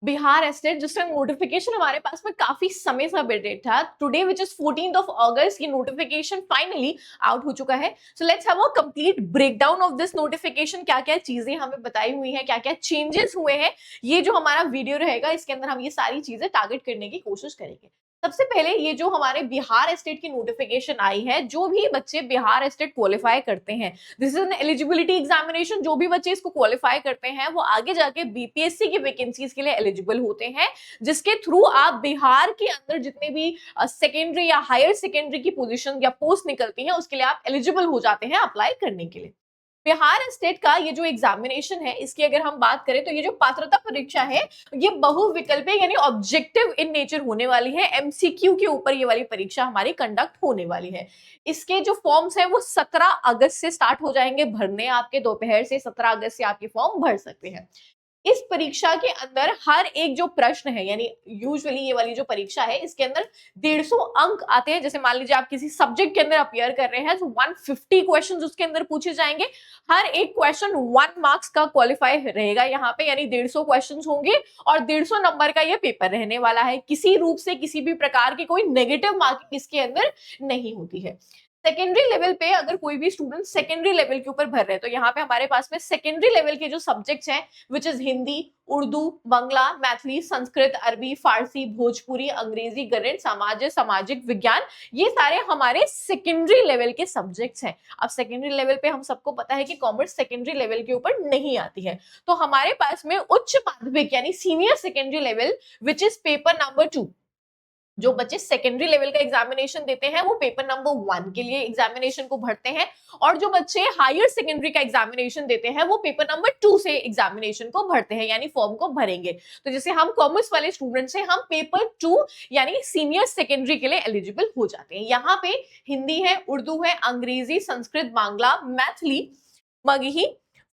Bihar estate जिसका notification हमारे पास में काफी समय से अपडेट था, today which is 14th of अगस्त, ये नोटिफिकेशन फाइनली आउट हो चुका है। So let's have a complete breakdown of this notification, क्या क्या चीजें हमें बताई हुई हैं, क्या क्या चेंजेस हुए हैं। ये जो हमारा वीडियो रहेगा इसके अंदर हम ये सारी चीजें टारगेट करने की कोशिश करेंगे। सबसे पहले ये जो हमारे बिहार एस्टेट की नोटिफिकेशन आई है, जो भी बच्चे बिहार एस्टेट क्वालिफाई करते हैं, this is an eligibility examination, जो भी बच्चे इसको क्वालिफाई करते हैं वो आगे जाके बीपीएससी की वैकेंसीज के लिए एलिजिबल होते हैं, जिसके थ्रू आप बिहार के अंदर जितने भी सेकेंडरी या हायर सेकेंडरी की पोजीशन या पोस्ट निकलती है उसके लिए आप एलिजिबल हो जाते हैं अप्लाई करने के लिए। बिहार स्टेट का ये जो एग्जामिनेशन है, इसकी अगर हम बात करें तो ये जो पात्रता परीक्षा है ये बहुविकल्पीय यानी ऑब्जेक्टिव इन नेचर होने वाली है। एमसीक्यू के ऊपर ये वाली परीक्षा हमारी कंडक्ट होने वाली है। इसके जो फॉर्म्स हैं वो 17 अगस्त से स्टार्ट हो जाएंगे भरने, आपके दोपहर से 17 अगस्त से आपके फॉर्म भर सकते हैं। इस परीक्षा के अंदर हर एक जो प्रश्न है, यानी यूजुअली ये वाली जो परीक्षा है इसके अंदर 150 अंक आते हैं। जैसे मान लीजिए आप किसी सब्जेक्ट के अंदर अपियर कर रहे हैं तो 150 क्वेश्चंस उसके अंदर पूछे जाएंगे। हर एक क्वेश्चन 1 मार्क्स का क्वालिफाई रहेगा यहाँ पे, यानी 150 क्वेश्चंस होंगे और 150 नंबर का ये पेपर रहने वाला है। किसी रूप से किसी भी प्रकार की कोई नेगेटिव मार्किंग इसके अंदर नहीं होती है। सेकेंडरी लेवल पे अगर कोई भी स्टूडेंट सेकेंडरी लेवल के ऊपर भर रहे हैं तो यहाँ पे हमारे पास में सेकेंडरी लेवल के जो सब्जेक्ट्स हैं विच इज हिंदी, उर्दू, बांग्ला, मैथिली, संस्कृत, अरबी, फारसी, भोजपुरी, अंग्रेजी, गणित, सामाजिक विज्ञान, ये सारे हमारे सेकेंडरी लेवल के सब्जेक्ट्स हैं। अब सेकेंडरी लेवल पे हम सबको पता है कि कॉमर्स सेकेंडरी लेवल के ऊपर नहीं आती है, तो हमारे पास में उच्च माध्यमिक यानी senior secondary level which is paper number 2, जो बच्चे सेकेंडरी लेवल का एग्जामिनेशन देते हैं वो पेपर नंबर 1 के लिए एग्जामिनेशन को भरते हैं, और जो बच्चे हायर सेकेंडरी का एग्जामिनेशन देते हैं वो पेपर नंबर 2 से एग्जामिनेशन को भरते हैं, यानी फॉर्म को भरेंगे। तो जैसे हम कॉमर्स वाले स्टूडेंट्स हैं, हम पेपर 2 यानी सीनियर सेकेंडरी के लिए एलिजिबल हो जाते हैं। यहाँ पे हिंदी है, उर्दू है, अंग्रेजी, संस्कृत, बांग्ला, मैथिली, मगही,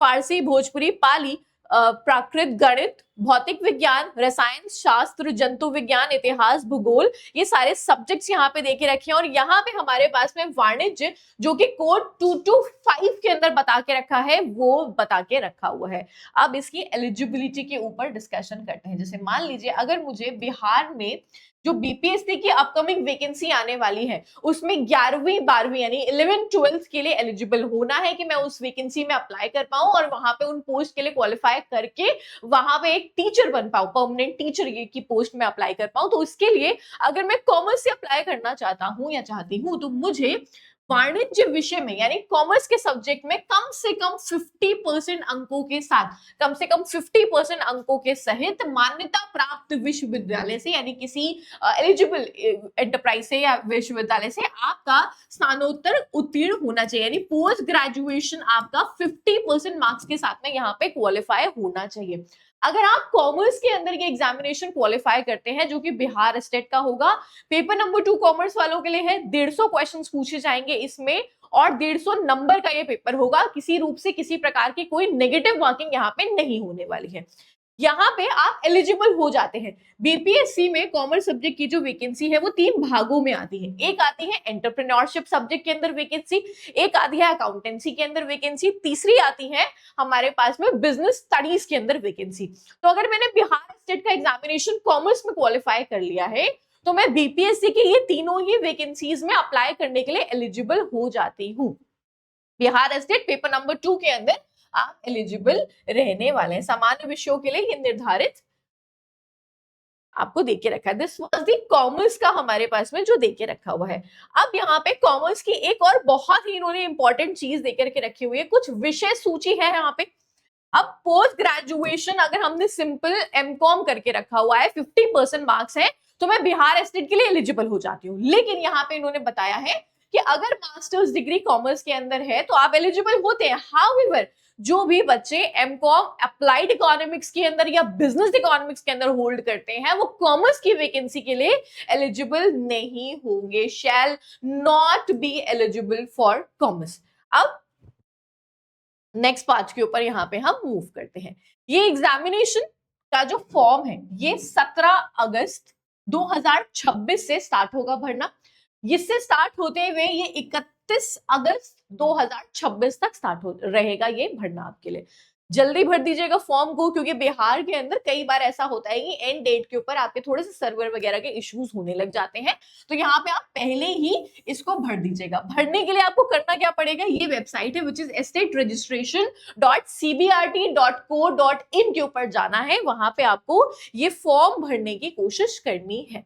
फारसी, भोजपुरी, पाली, प्राकृत, गणित, भौतिक विज्ञान, रसायन शास्त्र, जंतु विज्ञान, इतिहास, भूगोल, ये सारे सब्जेक्ट्स यहाँ पे देखे रखे हैं। और यहाँ पे हमारे पास में वाणिज्य, जो कि कोड 225 के अंदर बता के रखा है, वो बता के रखा हुआ है। अब इसकी एलिजिबिलिटी के ऊपर डिस्कशन करते हैं। जैसे मान लीजिए अगर मुझे बिहार में जो बीपीएससी की अपकमिंग वैकेंसी आने वाली है उसमें 11वीं 12वीं यानी 11th-12th के लिए एलिजिबल होना है कि मैं उस वैकेंसी में अप्लाई कर पाऊं और वहां पे उन पोस्ट के लिए क्वालिफाई करके वहां पे एक टीचर बन पाऊं, परमानेंट टीचर की पोस्ट में अप्लाई कर पाऊं। तो उसके लिए अगर मैं कॉमर्स से अप्लाई करना चाहता हूं या चाहती हूं तो मुझे वाणिज्य विषय में यानी कॉमर्स के सब्जेक्ट में कम से कम 50% अंकों के साथ, कम से कम 50% अंकों के सहित मान्यता प्राप्त विश्वविद्यालय से यानी किसी एलिजिबल एंटरप्राइज से या विश्वविद्यालय से आपका स्नातकोत्तर उत्तीर्ण होना चाहिए, यानी पोस्ट ग्रेजुएशन आपका 50% मार्क्स के साथ में यहाँ पे क्वालिफाई होना चाहिए। अगर आप कॉमर्स के अंदर ये एग्जामिनेशन क्वालिफाई करते हैं, जो कि बिहार स्टेट का होगा, पेपर नंबर 2 कॉमर्स वालों के लिए है, 150 क्वेश्चंस पूछे जाएंगे इसमें और 150 नंबर का ये पेपर होगा। किसी रूप से किसी प्रकार की कोई नेगेटिव मार्किंग यहाँ पे नहीं होने वाली है। यहाँ पे आप एलिजिबल हो जाते हैं। बीपीएससी में कॉमर्स सब्जेक्ट की जो वैकेंसी है वो 3 भागों में आती है। एक आती है एंटरप्रेन्योरशिप सब्जेक्ट के अंदर वैकेंसी, एक आती है अकाउंटेंसी के अंदर वैकेंसी, तीसरी आती है हमारे पास में बिजनेस स्टडीज के अंदर वैकेंसी। तो अगर मैंने बिहार स्टेट का एग्जामिनेशन कॉमर्स में क्वालिफाई कर लिया है तो मैं बीपीएससी की ये तीनों ही वैकेंसीज में अप्लाई करने के लिए एलिजिबल हो जाती हूँ। बिहार स्टेट पेपर नंबर 2 के अंदर आप एलिजिबल रहने वाले हैं। सामान्य विषयों के लिए ये निर्धारित आपको देके रखा है। दिस वाज द कॉमर्स का हमारे पास में जो देके रखा हुआ है। अब यहाँ पे कॉमर्स की एक और बहुत ही इन्होंने इंपॉर्टेंट चीज देकर के रखी हुई है, कुछ विषय सूची है यहाँ पे। अब पोस्ट ग्रेजुएशन अगर हमने सिंपल एमकॉम करके रखा हुआ है, 50% मार्क्स है, तो मैं बिहार स्टेट के लिए एलिजिबल हो जाती हूँ। लेकिन यहाँ पे इन्होंने बताया है कि अगर मास्टर्स डिग्री कॉमर्स के अंदर है तो आप एलिजिबल होते हैं। हाउएवर जो भी बच्चे एमकॉम अप्लाइड इकोनॉमिक्स के अंदर या बिजनेस इकोनॉमिक्स के अंदर होल्ड करते हैं वो कॉमर्स की वैकेंसी के लिए एलिजिबल नहीं होंगे, shall not be eligible for commerce. अब नेक्स्ट पार्ट के ऊपर यहाँ पे हम मूव करते हैं। ये एग्जामिनेशन का जो फॉर्म है ये 17 अगस्त 2026 से स्टार्ट होगा भरना। इससे स्टार्ट होते हुए ये 31 अगस्त 2026 तक स्टार्ट रहेगा ये भरना आपके लिए। जल्दी भर दीजिएगा फॉर्म को, क्योंकि बिहार के अंदर कई बार ऐसा होता है कि एंड डेट के ऊपर आपके थोड़े से सर्वर वगैरह के इश्यूज होने लग जाते हैं, तो यहाँ पे आप पहले ही इसको भर दीजिएगा। भरने के लिए आपको करना क्या पड़ेगा, ये वेबसाइट है विच इज stateregistration.cbrt.co.in के ऊपर जाना है, वहां पे आपको ये फॉर्म भरने की कोशिश करनी है।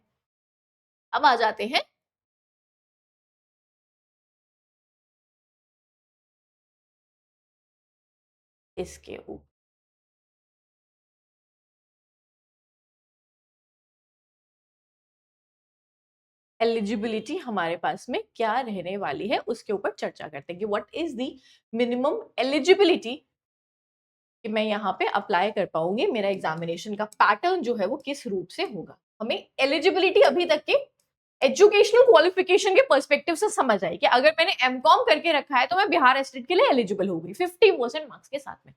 अब आ जाते हैं इसके ऊपर। एलिजिबिलिटी हमारे पास में क्या रहने वाली है उसके ऊपर चर्चा करते हैं कि what is the minimum eligibility कि मैं यहाँ पे अप्लाई कर पाऊंगी, मेरा एग्जामिनेशन का पैटर्न जो है वो किस रूप से होगा। हमें एलिजिबिलिटी अभी तक के एजुकेशनल क्वालिफिकेशन के पर्सपेक्टिव से समझ आई कि अगर मैंने एमकॉम करके रखा है तो मैं बिहार स्टेट के लिए एलिजिबल होगी 50% मार्क्स के साथ में।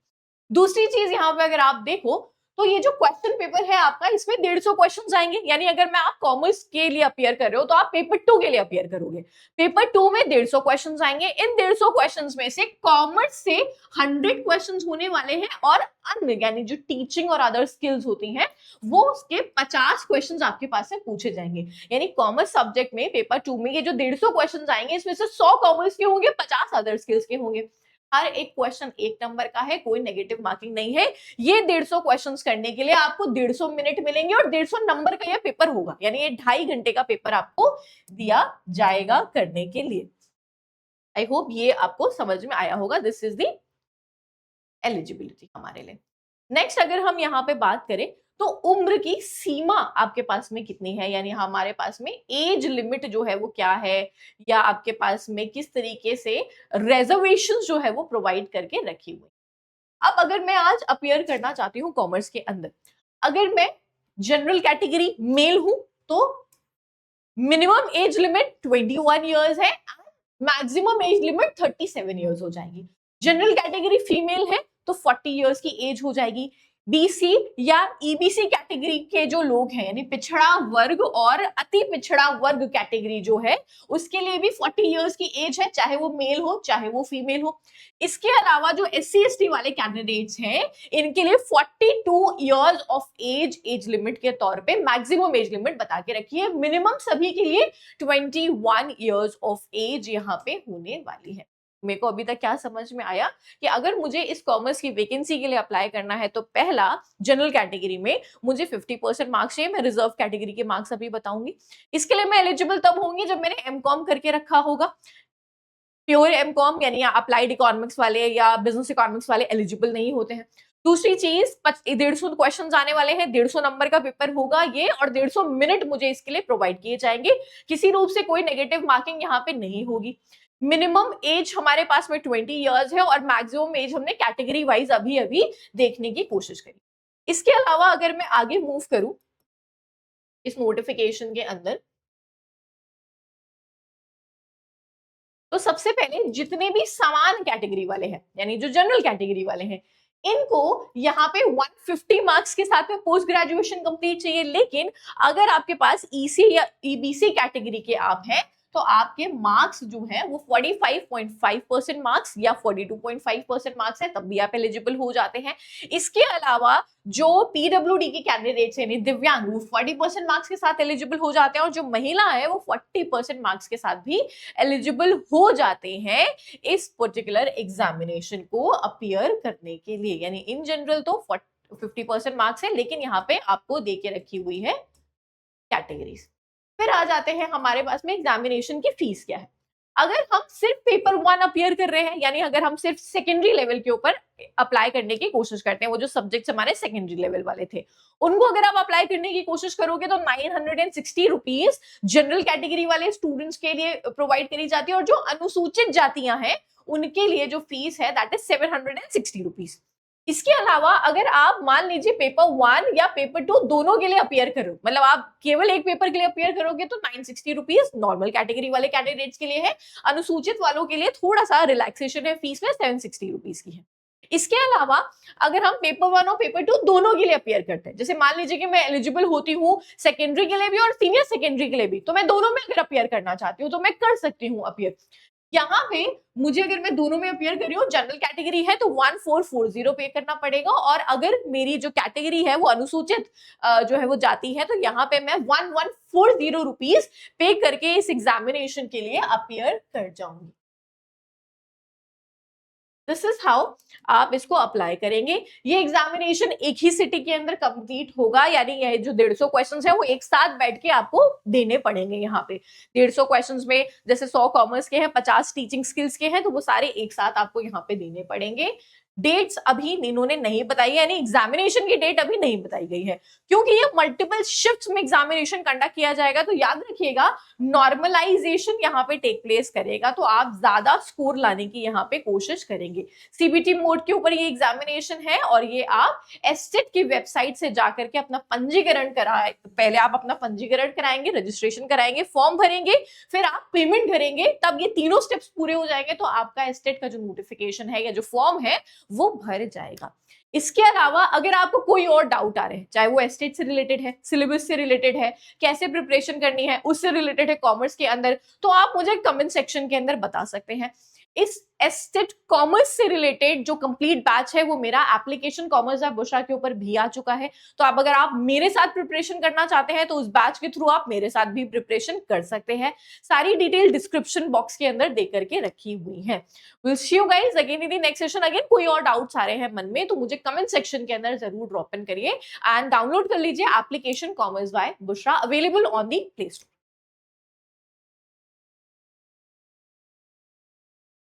दूसरी चीज यहाँ पे अगर आप देखो तो ये जो क्वेश्चन पेपर है आपका, इसमें 150 क्वेश्चंस आएंगे, यानी अगर मैं आप कॉमर्स के लिए अपियर कर रहे हो तो आप पेपर 2 के लिए अपियर करोगे। पेपर 2 में 150 क्वेश्चंस आएंगे। इन 150 क्वेश्चंस में से कॉमर्स से 100 क्वेश्चंस होने वाले हैं और अन्य यानी जो टीचिंग और अदर स्किल्स होती हैं वो उसके 50 क्वेश्चंस आपके पास से पूछे जाएंगे। यानी कॉमर्स सब्जेक्ट में पेपर 2 में ये जो 150 क्वेश्चंस आएंगे इसमें से 100 कॉमर्स के होंगे, 50 अदर स्किल्स के होंगे। हर एक क्वेश्चन 1 नंबर का है, कोई नेगेटिव मार्किंग नहीं है। ये 150 क्वेश्चंस करने के लिए आपको 150 मिनट मिलेंगे और 150 नंबर का ये पेपर होगा, यानी ये 2.5 घंटे का पेपर आपको दिया जाएगा करने के लिए। आई होप ये आपको समझ में आया होगा। दिस इज द एलिजिबिलिटी हमारे लिए। नेक्स्ट अगर हम यहाँ पे बात करें तो उम्र की सीमा आपके पास में कितनी है, यानी हमारे पास में एज लिमिट जो है वो क्या है, या आपके पास में किस तरीके से रिजर्वेशन जो है वो प्रोवाइड करके रखी हुई। अब अगर मैं आज अपियर करना चाहती हूँ कॉमर्स के अंदर, अगर मैं जनरल कैटेगरी मेल हूं तो मिनिमम एज लिमिट 21 ईयर्स है, मैक्सिमम एज लिमिट 37 ईयर्स हो जाएगी। जनरल कैटेगरी फीमेल है तो 40 ईयर्स की एज हो जाएगी। बीसी या ईबीसी कैटेगरी के जो लोग हैं, यानी पिछड़ा वर्ग और अति पिछड़ा वर्ग कैटेगरी जो है, उसके लिए भी 40 इयर्स की एज है, चाहे वो मेल हो चाहे वो फीमेल हो। इसके अलावा जो SC ST वाले कैंडिडेट्स हैं, इनके लिए 42 इयर्स ऑफ एज लिमिट के तौर पे मैक्सिमम एज लिमिट बता के रखी है। मिनिमम सभी के लिए 21 इयर्स ऑफ एज यहाँ पे होने वाली है। मेरे को अभी तक क्या समझ में आया कि अगर मुझे इस कॉमर्स की वैकेंसी के लिए अप्लाई करना है तो पहला जनरल कैटेगरी में मुझे 50% मार्क्स चाहिए। मैं रिजर्व कैटेगरी के मार्क्स अभी बताऊंगी। इसके लिए मैं एलिजिबल तब होंगी जब मैंने एमकॉम करके रखा होगा। प्योर एमकॉम यानी अप्लाइड इकोनॉमिक्स वाले या बिजनेस इकोनॉमिक्स वाले एलिजिबल नहीं होते हैं। दूसरी चीज 150 क्वेश्चन आने वाले हैं, 150 नंबर का पेपर होगा ये, और 150 मिनट मुझे इसके लिए प्रोवाइड किए जाएंगे। किसी रूप से कोई नेगेटिव मार्किंग यहाँ पे नहीं होगी। मिनिमम एज हमारे पास में 20 इयर्स है और मैक्सिमम एज हमने कैटेगरी वाइज अभी अभी देखने की कोशिश करी। इसके अलावा अगर मैं आगे मूव करूं इस नोटिफिकेशन के अंदर, तो सबसे पहले जितने भी समान कैटेगरी वाले हैं, यानी जो जनरल कैटेगरी वाले हैं, इनको यहाँ पे 150 मार्क्स के साथ में पोस्ट ग्रेजुएशन कंप्लीट चाहिए। लेकिन अगर आपके पास ईसी या ईबीसी कैटेगरी के आप हैं तो आपके मार्क्स जो है वो 45.5% मार्क्स या 42.5% मार्क्स है, तब भी आप एलिजिबल हो जाते हैं। इसके अलावा जो पीडब्ल्यूडी के कैंडिडेट्स हैं, दिव्यांग, वो 40% मार्क्स के साथ एलिजिबल हो जाते हैं, और जो महिला है वो 40% मार्क्स के साथ भी एलिजिबल हो जाते हैं इस पर्टिकुलर एग्जामिनेशन को अपियर करने के लिए। यानी इन जनरल तो 50% मार्क्स है, लेकिन यहाँ पे आपको दे के रखी हुई है कैटेगरीज। फिर आ जाते हैं हमारे पास में एग्जामिनेशन की फीस क्या है। अगर हम सिर्फ पेपर 1 अपियर कर रहे हैं, यानी अगर हम सिर्फ सेकेंडरी लेवल के ऊपर अप्लाई करने की कोशिश करते हैं, वो जो सब्जेक्ट्स हमारे सेकेंडरी लेवल वाले थे उनको अगर आप अप्लाई करने की कोशिश करोगे तो 960 रुपीज जनरल कैटेगरी वाले स्टूडेंट्स के लिए प्रोवाइड करी जाती है, और जो अनुसूचित जातियां हैं उनके लिए जो फीस है दैट इज 760 रुपीज। इसके अलावा अगर आप मान लीजिए पेपर 1 या पेपर 2 दोनों के लिए अपियर करो, मतलब आप केवल एक पेपर के लिए अपियर करोगे तो 960 रुपीज नॉर्मल कैटेगरी वाले कैंडिडेट्स के लिए है। अनुसूचित वालों के लिए थोड़ा सा रिलैक्सेशन है, फीस में 760 रुपीज की है। इसके अलावा अगर हम पेपर 1 और पेपर 2 दोनों के लिए अपियर करते हैं, जैसे मान लीजिए कि मैं एलिजिबल होती हूँ सेकेंडरी के लिए भी और सीनियर सेकेंडरी के लिए भी, तो मैं दोनों में अगर अपियर करना चाहती हूँ तो मैं कर सकती हूँ अपियर। यहाँ पे मुझे अगर मैं दोनों में अपियर कर रही हूँ, जनरल कैटेगरी है तो 1440 पे करना पड़ेगा, और अगर मेरी जो कैटेगरी है वो अनुसूचित जो है वो जाति है, तो यहाँ पे मैं 1140 रुपीज पे करके इस एग्जामिनेशन के लिए अपियर कर जाऊंगी। दिस इज हाउ आप इसको अप्लाई करेंगे। ये एग्जामिनेशन एक ही सिटी के अंदर कंप्लीट होगा, यानी ये जो 150 क्वेश्चंस है वो एक साथ बैठ के आपको देने पड़ेंगे। यहाँ पे 150 क्वेश्चंस में जैसे 100 कॉमर्स के हैं, 50 टीचिंग स्किल्स के हैं, तो वो सारे एक साथ आपको यहाँ पे देने पड़ेंगे। डेट्स अभी इन्होंने नहीं बताई है, यानी एग्जामिनेशन की डेट अभी नहीं बताई गई है, क्योंकि ये मल्टीपल शिफ्ट्स में एग्जामिनेशन कंडक्ट किया जाएगा। तो याद रखिएगा, नॉर्मलाइजेशन यहाँ पे टेक प्लेस करेगा, तो आप ज्यादा स्कोर लाने की यहाँ पे कोशिश करेंगे। सीबीटी मोड के ऊपर ये एग्जामिनेशन है, और ये आप एस्टेट की वेबसाइट से जाकर के अपना पंजीकरण कराए, पहले आप अपना पंजीकरण कराएंगे, रजिस्ट्रेशन कराएंगे, फॉर्म भरेंगे, फिर आप पेमेंट करेंगे, तब ये तीनों स्टेप्स पूरे हो जाएंगे तो आपका एस्टेट का जो नोटिफिकेशन है या जो फॉर्म है वो भर जाएगा। इसके अलावा अगर आपको कोई और डाउट आ रहे हैं, चाहे वो एस्टेट से रिलेटेड है, सिलेबस से रिलेटेड है, कैसे प्रिपरेशन करनी है उससे रिलेटेड है कॉमर्स के अंदर, तो आप मुझे कमेंट सेक्शन के अंदर बता सकते हैं। इस एस्टेट कॉमर्स से रिलेटेड जो कंप्लीट बैच है वो मेरा एप्लीकेशन कॉमर्स ऐप बुशरा के ऊपर भी आ चुका है, तो आप अगर आप मेरे साथ प्रिपरेशन करना चाहते हैं तो उस बैच के थ्रू आप मेरे साथ भी प्रिपरेशन कर सकते हैं। सारी डिटेल डिस्क्रिप्शन बॉक्स के अंदर दे करके रखी हुई है। Will see you guys again in the next session. Again कोई और डाउट्स आ रहे हैं मन में तो मुझे कमेंट सेक्शन के अंदर जरूर ड्रॉप इन करिए, एंड डाउनलोड कर लीजिए application commerce by Bushra, available on the play store.